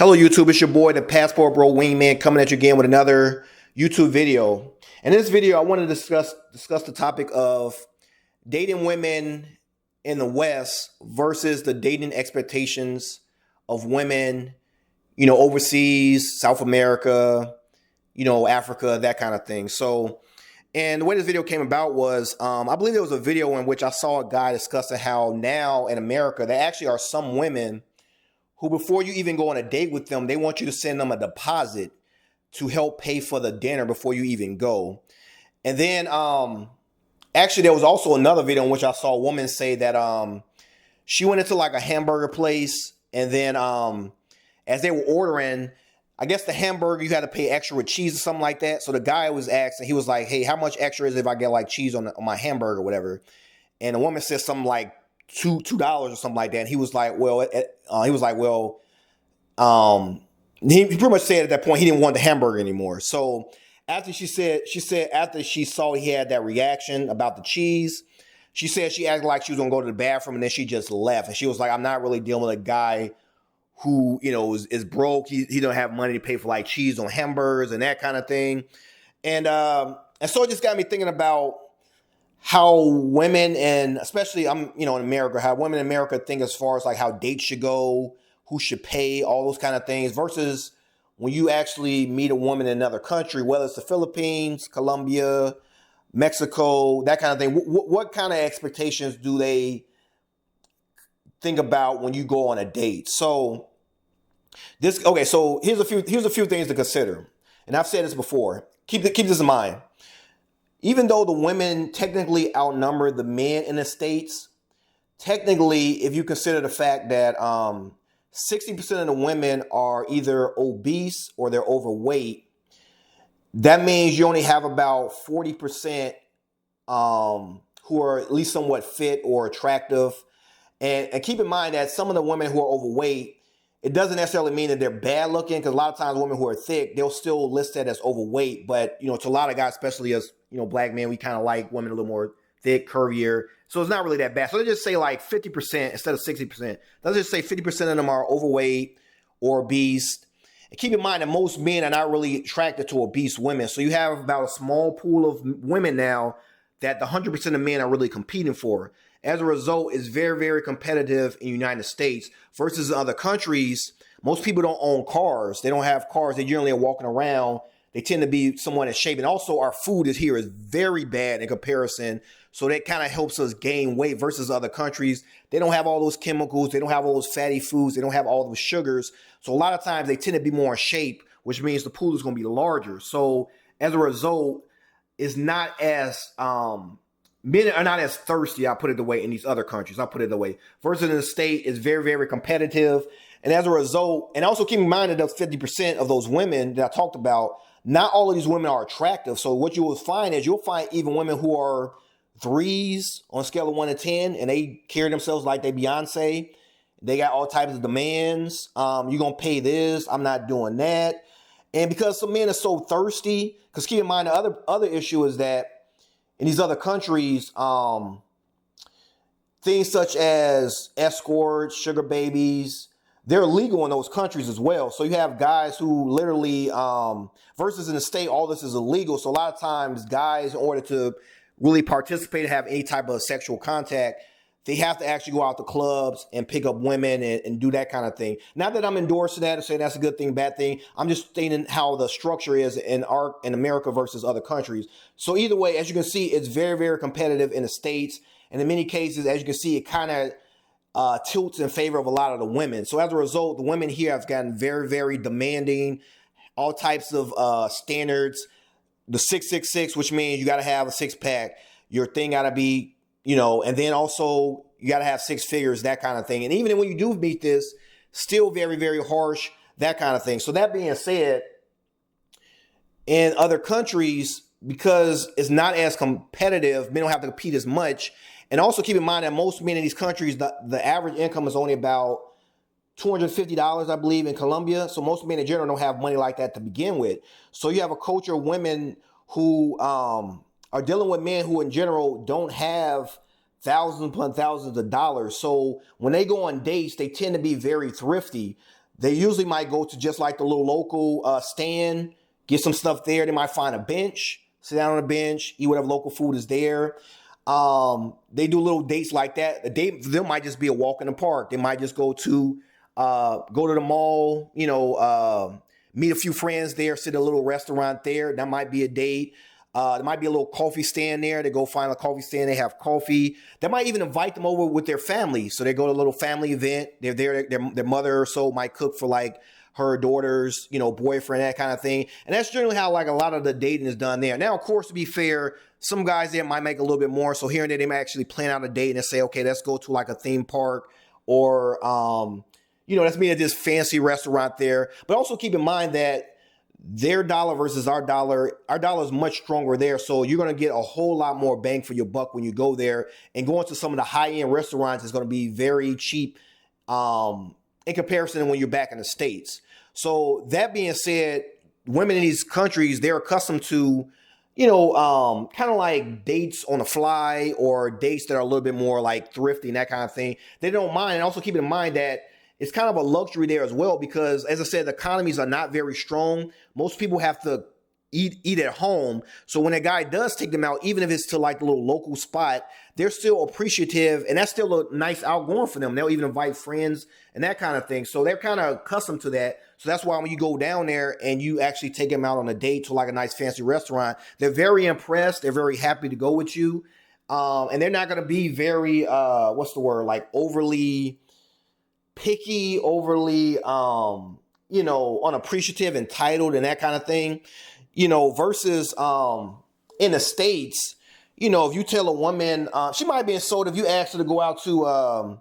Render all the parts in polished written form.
Hello YouTube, it's your boy, the Passport Bro Wingman, coming at you again with another YouTube video. In this video, I want to discuss the topic of dating women in the West versus the dating expectations of women, overseas, South America, Africa, that kind of thing. And the way this video came about was, I believe there was a video in which I saw a guy discussing how now in America, there actually are some women who, before you even go on a date with them, they want you to send them a deposit to help pay for the dinner before you even go. And then actually there was also another video in which I saw a woman say that she went into like a hamburger place, and then as they were ordering, I guess the hamburger, you had to pay extra with cheese or something like that. So the guy was asking, he was like, hey, how much extra is it if I get like cheese on my hamburger or whatever? And the woman said something like $2 or something like that. And he was like, he pretty much said at that point he didn't want the hamburger anymore. So after she said after she saw he had that reaction about the cheese, she said she acted like she was gonna go to the bathroom, and then she just left. And she was like, I'm not really dealing with a guy who, is broke. He don't have money to pay for like cheese on hamburgers and that kind of thing. And so it just got me thinking about how women, and especially in America, how women in America think as far as like how dates should go, who should pay, all those kind of things, versus when you actually meet a woman in another country, whether it's the Philippines, Colombia, Mexico, that kind of thing. What kind of expectations do they think about when you go on a date? So here's a few things to consider. And I've said this before. Keep this in mind. Even though the women technically outnumber the men in the States, technically, if you consider the fact that 60% of the women are either obese or they're overweight, that means you only have about 40% who are at least somewhat fit or attractive. And keep in mind that some of the women who are overweight, it doesn't necessarily mean that they're bad looking, because a lot of times women who are thick, they'll still list that as overweight. But, to a lot of guys, especially as, black men, we kind of like women a little more thick, curvier. So it's not really that bad. So let's just say like 50% instead of 60%. Let's just say 50% of them are overweight or obese. And keep in mind that most men are not really attracted to obese women. So you have about a small pool of women now that the 100% of men are really competing for. As a result, it's very, very competitive in the United States versus other countries. Most people don't own cars. They don't have cars. They generally are walking around. They tend to be somewhat in shape. And also our food here is very bad in comparison. So that kind of helps us gain weight versus other countries. They don't have all those chemicals. They don't have all those fatty foods. They don't have all those sugars. So a lot of times they tend to be more in shape, which means the pool is going to be larger. So as a result, it's not as men are not as thirsty, I'll put it the way, in these other countries. I'll put it the way. Versus in the state, is very, very competitive. And as a result, and also keep in mind that those 50% of those women that I talked about, not all of these women are attractive. So what you will find is you'll find even women who are threes on a scale of 1 to 10, and they carry themselves like they Beyonce. They got all types of demands. You're going to pay this. I'm not doing that. And because some men are so thirsty, because keep in mind the other issue is that in these other countries, things such as escorts, sugar babies, they're illegal in those countries as well. So you have guys who literally, versus in the state, all this is illegal. So a lot of times guys, in order to really participate and have any type of sexual contact, they have to actually go out to clubs and pick up women and do that kind of thing. Not that I'm endorsing that or saying that's a good thing, bad thing. I'm just stating how the structure is in America versus other countries. So either way, as you can see, it's very, very competitive in the States. And in many cases, as you can see, it kind of tilts in favor of a lot of the women. So as a result, the women here have gotten very, very demanding, all types of standards. The 666, which means you got to have a six pack. Your thing got to be, and then also you got to have six figures, that kind of thing. And even when you do meet this, still very, very harsh, that kind of thing. So that being said, in other countries, because it's not as competitive, men don't have to compete as much. And also keep in mind that most men in these countries, the average income is only about $250, I believe, in Colombia. So most men in general don't have money like that to begin with. So you have a culture of women who are dealing with men who in general don't have thousands upon thousands of dollars. So when they go on dates, they tend to be very thrifty. They usually might go to just like the little local stand, get some stuff there. They might find a bench, sit down on a bench, eat whatever local food is there. They do little dates like that. A date for them might just be a walk in the park. They might just go to the mall, meet a few friends there, sit at a little restaurant there. That might be a date. There might be a little coffee stand there. They go find a coffee stand. They have coffee. They might even invite them over with their family. So they go to a little family event. They're there. Their mother or so might cook for like her daughter's, boyfriend, that kind of thing. And that's generally how like a lot of the dating is done there. Now, of course, to be fair, some guys there might make a little bit more. So here and there, they might actually plan out a date and say, okay, let's go to like a theme park or, let's meet at this fancy restaurant there. But also keep in mind that their dollar versus our dollar is much stronger there. So you're going to get a whole lot more bang for your buck when you go there. And going to some of the high-end restaurants is going to be very cheap in comparison to when you're back in the States. So that being said, women in these countries, they're accustomed to, kind of like dates on the fly or dates that are a little bit more like thrifty and that kind of thing. They don't mind. And also keep in mind that it's kind of a luxury there as well because, as I said, the economies are not very strong. Most people have to eat at home. So when a guy does take them out, even if it's to like a little local spot, they're still appreciative. And that's still a nice outgoing for them. They'll even invite friends and that kind of thing. So they're kind of accustomed to that. So that's why when you go down there and you actually take them out on a date to like a nice fancy restaurant, they're very impressed. They're very happy to go with you. And they're not going to be very, like overly picky, overly, unappreciative, entitled, and that kind of thing, versus in the States, if you tell a woman, she might be insulted if you ask her to go out to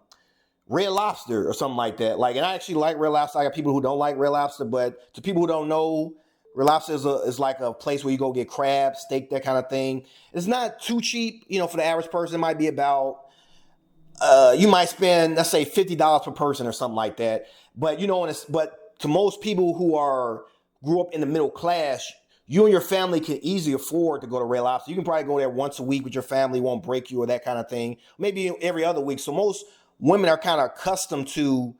Red Lobster or something like that. Like, and I actually like Red Lobster. I got people who don't like Red Lobster, but to people who don't know, Red Lobster is like a place where you go get crab, steak, that kind of thing. It's not too cheap, for the average person. It might be about you might spend, let's say, $50 per person or something like that. But but to most people who grew up in the middle class, you and your family can easily afford to go to Red Lobster. You can probably go there once a week with your family, won't break you or that kind of thing. Maybe every other week. So most women are kind of accustomed to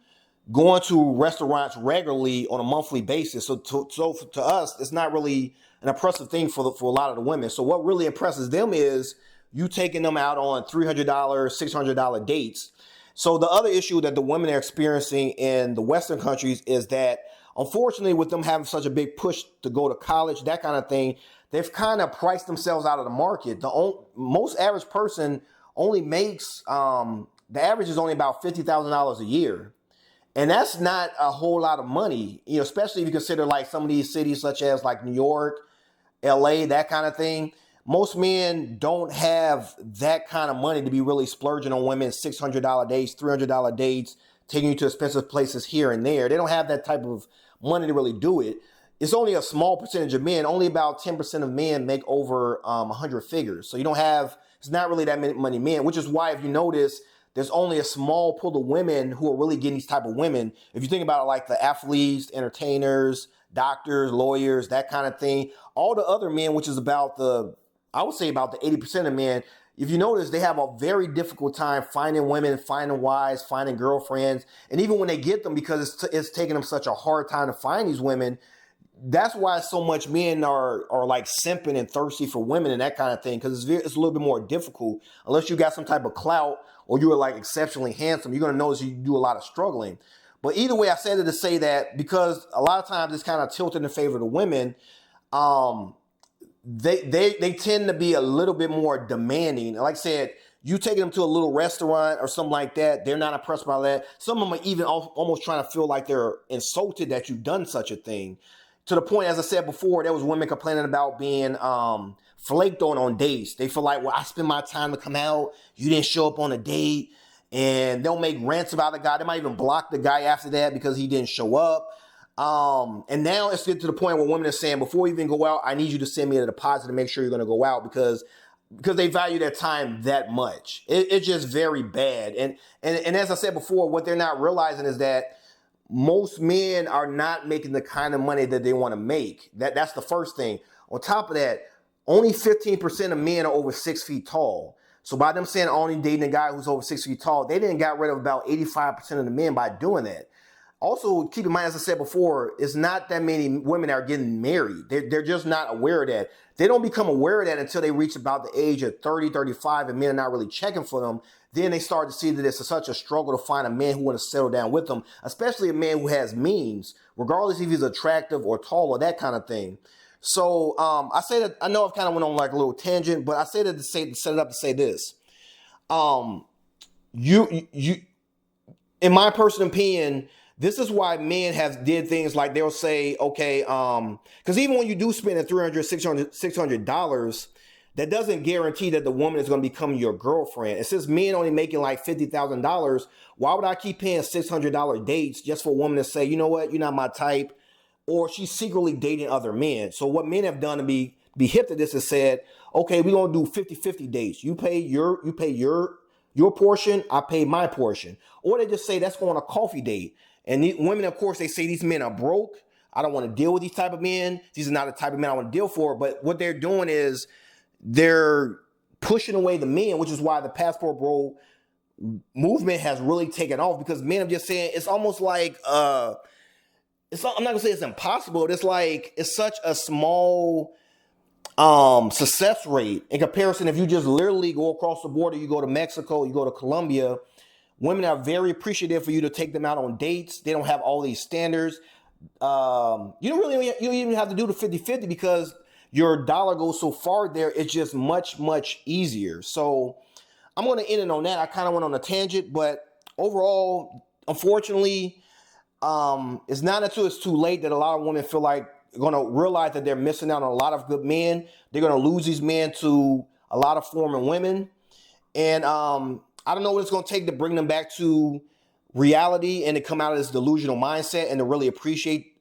going to restaurants regularly on a monthly basis. So to us, it's not really an impressive thing for a lot of the women. So what really impresses them is you taking them out on $300, $600 dates. So the other issue that the women are experiencing in the Western countries is that, unfortunately, with them having such a big push to go to college, that kind of thing, they've kind of priced themselves out of the market. Most average person only makes, the average is only about $50,000 a year. And that's not a whole lot of money, especially if you consider like some of these cities such as like New York, LA, that kind of thing. Most men don't have that kind of money to be really splurging on women, $600 dates, $300 dates, taking you to expensive places here and there. They don't have that type of money to really do it. It's only a small percentage of men. Only about 10% of men make over 100 figures. So it's not really that many men, which is why if you notice, there's only a small pool of women who are really getting these type of women. If you think about it, like the athletes, entertainers, doctors, lawyers, that kind of thing, all the other men, which is I would say about the 80% of men, if you notice, they have a very difficult time finding women, finding wives, finding girlfriends. And even when they get them, because it's taking them such a hard time to find these women, that's why so much men are like simping and thirsty for women and that kind of thing, because it's a little bit more difficult. Unless you got some type of clout or you are like exceptionally handsome, you're going to notice you do a lot of struggling. But either way, I said it to say that because a lot of times it's kind of tilted in favor of the women, they tend to be a little bit more demanding. Like I said, you taking them to a little restaurant or something like that, they're not impressed by that. Some of them are even almost trying to feel like they're insulted that you've done such a thing. To the point, as I said before, there was women complaining about being flaked on dates. They feel like, well, I spend my time to come out. You didn't show up on a date. And they'll make rants about the guy. They might even block the guy after that because he didn't show up. And now it's get to the point where women are saying, before you even go out, I need you to send me a deposit to make sure you're going to go out because they value their time that much. It's just very bad. And as I said before, what they're not realizing is that most men are not making the kind of money that they want to make. That's the first thing. On top of that, only 15% of men are over 6 feet tall. So by them saying only dating a guy who's over 6 feet tall, they didn't got rid of about 85% of the men by doing that. Also, keep in mind, as I said before, it's not that many women are getting married. They're just not aware of that. They don't become aware of that until they reach about the age of 30, 35, and men are not really checking for them. Then they start to see that it's such a struggle to find a man who wants to settle down with them, especially a man who has means, regardless if he's attractive or tall or that kind of thing. So I say that, I know I've kind of went on like a little tangent, but I say that to set it up to say this. Um, you in my personal opinion, this is why men have did things like they'll say, okay, because even when you do spend a $300, $600, that doesn't guarantee that the woman is going to become your girlfriend. And since men only making like $50,000, why would I keep paying $600 dates just for a woman to say, you know what, you're not my type, or she's secretly dating other men? So what men have done to be hip to this is said, okay, we're gonna do 50-50 dates. You pay your portion, I pay my portion. Or they just say, let's go on a coffee date. And women, of course, they say these men are broke. I don't want to deal with these type of men. These are not the type of men I want to deal for. But what they're doing is they're pushing away the men, which is why the passport bro movement has really taken off, because men are just saying it's almost like I'm not gonna say it's impossible. It's like it's such a small success rate in comparison. If you just literally go across the border, you go to Mexico, you go to Colombia, women are very appreciative for you to take them out on dates. They don't have all these standards. You don't even have to do the 50-50 because your dollar goes so far there. It's just much, much easier. So I'm going to end it on that. I kind of went on a tangent, but overall, unfortunately, it's not until it's too late that a lot of women feel like going to realize that they're missing out on a lot of good men. They're going to lose these men to a lot of former women. And I don't know what it's going to take to bring them back to reality and to come out of this delusional mindset and to really appreciate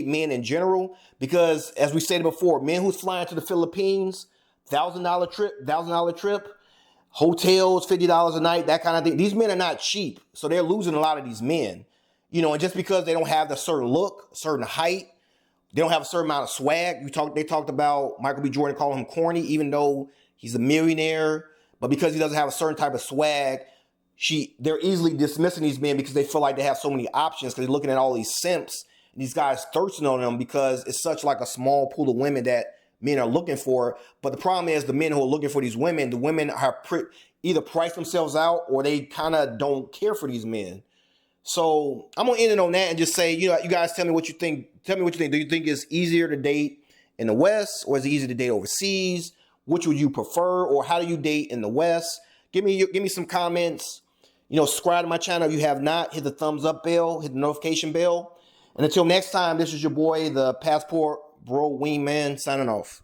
men in general. Because as we stated before, men who's flying to the Philippines, $1,000 trip, hotels, $50 a night, that kind of thing. These men are not cheap. So they're losing a lot of these men, and just because they don't have the certain look, certain height, they don't have a certain amount of swag. They talked about Michael B. Jordan calling him corny, even though he's a millionaire. But because he doesn't have a certain type of swag, they're easily dismissing these men because they feel like they have so many options, because they're looking at all these simps and these guys thirsting on them because it's such like a small pool of women that men are looking for. But the problem is the men who are looking for these women, the women are either price themselves out or they kind of don't care for these men. So I'm going to end it on that and just say, you guys tell me what you think. Tell me what you think. Do you think it's easier to date in the West, or is it easier to date overseas? Which would you prefer, or how do you date in the West? Give me some comments. Subscribe to my channel if you have not. Hit the thumbs up bell, hit the notification bell. And until next time, this is your boy, the Passport Bro Wingman, signing off.